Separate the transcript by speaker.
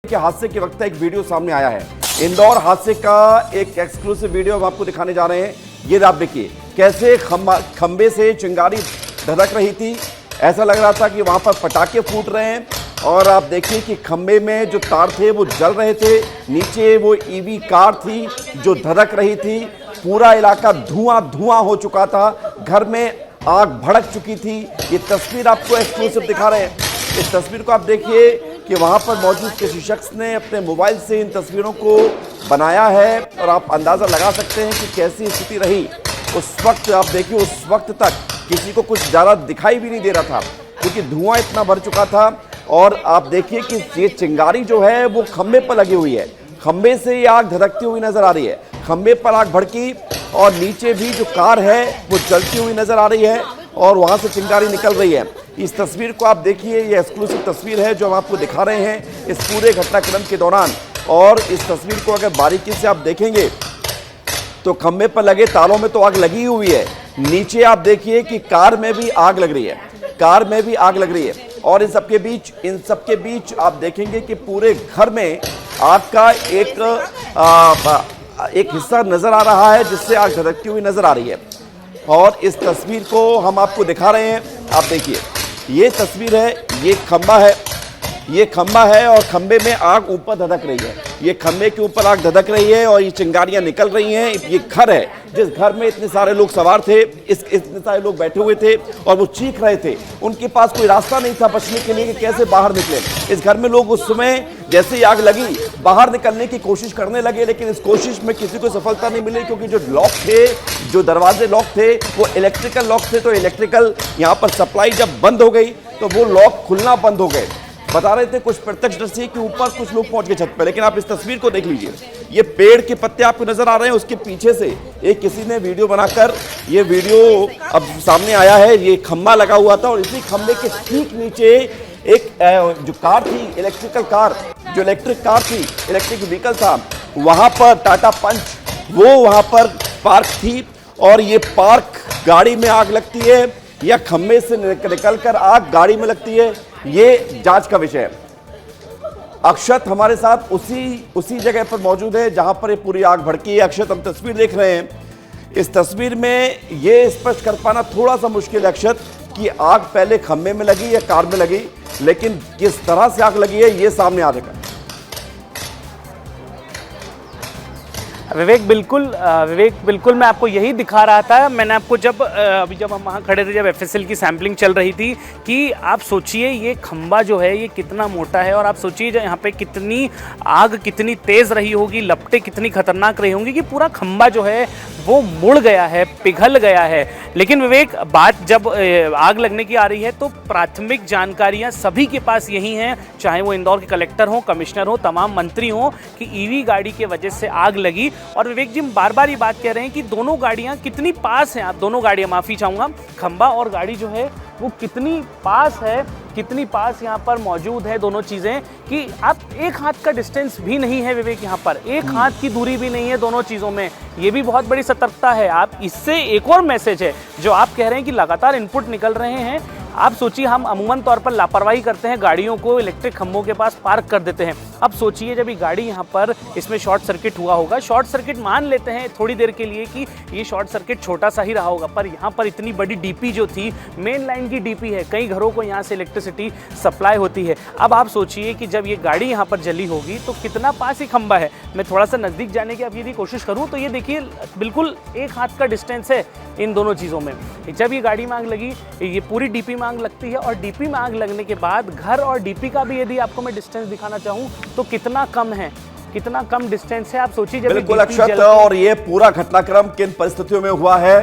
Speaker 1: के हादसे के वक्त एक वीडियो सामने आया है। इंदौर हादसे का एक एक्सक्लूसिव वीडियो हम आपको दिखाने जा रहे हैं। ये आप देखिए कैसे खंबे से चिंगारी धधक रही थी। ऐसा लग रहा था कि वहां पर पटाखे फूट रहे हैं। और आप देखिए कि खंबे में जो तार थे वो जल रहे थे, नीचे वो ईवी कार थी जो धधक रही थी। पूरा इलाका धुआं धुआं हो चुका था, घर में आग भड़क चुकी थी। ये तस्वीर आपको एक्सक्लूसिव दिखा रहे हैं। इस तस्वीर को आप देखिए कि वहां पर मौजूद किसी शख्स ने अपने मोबाइल से इन तस्वीरों को बनाया है और आप अंदाज़ा लगा सकते हैं कि कैसी स्थिति रही उस वक्त। आप देखिए उस वक्त तक किसी को कुछ ज़्यादा दिखाई भी नहीं दे रहा था क्योंकि धुआं इतना भर चुका था। और आप देखिए कि ये चिंगारी जो है वो खंबे पर लगी हुई है, खंबे से ये आग धधकती हुई नजर आ रही है। खंबे पर आग भड़की और नीचे भी जो कार है वो जलती हुई नजर आ रही है और वहां से चिंगारी निकल रही है। इस तस्वीर को आप देखिए, ये एक्सक्लूसिव तस्वीर है जो हम आपको दिखा रहे हैं इस पूरे घटनाक्रम के दौरान। और इस तस्वीर को अगर बारीकी से आप देखेंगे तो खंबे पर लगे तारों में तो आग लगी हुई है, नीचे आप देखिए कि कार में भी आग लग रही है, कार में भी आग लग रही है। और इन सबके बीच आप देखेंगे कि पूरे घर में आग का एक हिस्सा नजर आ रहा है जिससे आग धधकती हुई नजर आ रही है। और इस तस्वीर को हम आपको दिखा रहे हैं। आप देखिए ये तस्वीर है, ये खंबा है और खंबे में आग ऊपर धधक रही है। ये खंबे के ऊपर आग धधक रही है और ये चिंगारियां निकल रही हैं। ये घर है जिस घर में इतने सारे लोग सवार थे, इतने सारे लोग बैठे हुए थे और वो चीख रहे थे। उनके पास कोई रास्ता नहीं था बचने के लिए कि कैसे बाहर निकले। इस घर में लोग उस समय जैसे ही आग लगी बाहर निकलने की कोशिश करने लगे, लेकिन इस कोशिश में किसी को सफलता नहीं मिली क्योंकि जो लॉक थे, जो दरवाजे लॉक थे वो इलेक्ट्रिकल लॉक थे। तो इलेक्ट्रिकल यहाँ पर सप्लाई जब बंद हो गई तो वो लॉक खुलना बंद हो गए। बता रहे थे कुछ प्रत्यक्षदर्शी कि ऊपर कुछ लोग पहुंच गए छत पर। लेकिन आप इस तस्वीर को देख लीजिए, ये पेड़ के पत्ते आपको नजर आ रहे हैं, उसके पीछे से एक किसी ने वीडियो बनाकर ये वीडियो अब सामने आया है। ये खंबा लगा हुआ था और इसी खंबे के ठीक नीचे एक जो कार थी, इलेक्ट्रिकल कार, जो इलेक्ट्रिक कार थी, इलेक्ट्रिक व्हीकल था, वहां पर टाटा पंच वो वहां पर पार्क थी। और ये पार्क गाड़ी में आग लगती है या खंबे से निकलकर आग गाड़ी में लगती है, ये जांच का विषय है। अक्षत हमारे साथ उसी जगह पर मौजूद है जहां पर ये पूरी आग भड़की है। अक्षत, हम तस्वीर देख रहे हैं। इस तस्वीर में ये स्पष्ट कर पाना थोड़ा सा मुश्किल है अक्षत कि आग पहले खंबे में लगी या कार में लगी, लेकिन किस तरह से आग लगी है ये सामने आ जाएगा।
Speaker 2: विवेक बिल्कुल मैं आपको यही दिखा रहा था। मैंने आपको जब हम वहाँ खड़े थे, जब एफएसएल की सैंपलिंग चल रही थी, कि आप सोचिए ये खंबा जो है ये कितना मोटा है और आप सोचिए जो यहाँ पे कितनी आग कितनी तेज़ रही होगी, लपटें कितनी खतरनाक रही होंगी कि पूरा खंबा जो है वो मुड़ गया है, पिघल गया है। लेकिन विवेक, बात जब आग लगने की आ रही है तो प्राथमिक जानकारियाँ सभी के पास यही हैं, चाहे वो इंदौर के कलेक्टर हों, कमिश्नर हो, तमाम मंत्री हों, कि ईवी गाड़ी के वजह से आग लगी। और विवेक जी, हम बार बार ये बात कह रहे हैं कि दोनों गाड़ियां कितनी पास हैं। आप दोनों गाड़ियां, माफ़ी चाहूँगा, खंबा और गाड़ी जो है वो कितनी पास है, कितनी पास यहाँ पर मौजूद है दोनों चीज़ें, कि आप एक हाथ का डिस्टेंस भी नहीं है विवेक, यहाँ पर एक हाथ की दूरी भी नहीं है दोनों चीज़ों में। ये भी बहुत बड़ी सतर्कता है। आप इससे एक और मैसेज है जो आप कह रहे हैं कि लगातार इनपुट निकल रहे हैं। आप सोचिए, हम अमूमन तौर पर लापरवाही करते हैं, गाड़ियों को इलेक्ट्रिक खंभों के पास पार्क कर देते हैं। अब सोचिए जब ये गाड़ी यहाँ पर इसमें शॉर्ट सर्किट हुआ होगा, शॉर्ट सर्किट मान लेते हैं थोड़ी देर के लिए कि ये शॉर्ट सर्किट छोटा सा ही रहा होगा, पर यहाँ पर इतनी बड़ी डीपी जो थी, मेन लाइन की डीपी है, कई घरों को यहाँ से इलेक्ट्रिसिटी सप्लाई होती है। अब आप सोचिए कि जब ये गाड़ी यहाँ पर जली होगी तो कितना पास ही खंबा है। मैं थोड़ा सा नज़दीक जाने की अब यदि कोशिश करूँ तो ये देखिए बिल्कुल एक हाथ का डिस्टेंस है इन दोनों चीज़ों में। जब ये गाड़ी में आग लगी, ये पूरी डीपी में आग लगती है और डीपी में आग लगने के बाद घर और डीपी का भी यदि आपको मैं डिस्टेंस दिखाना चाहूँ तो कितना कम है, कितना कम डिस्टेंस है। आप सोचिए जब
Speaker 1: बिल्कुल अक्षत, और ये पूरा घटनाक्रम किन परिस्थितियों में हुआ है।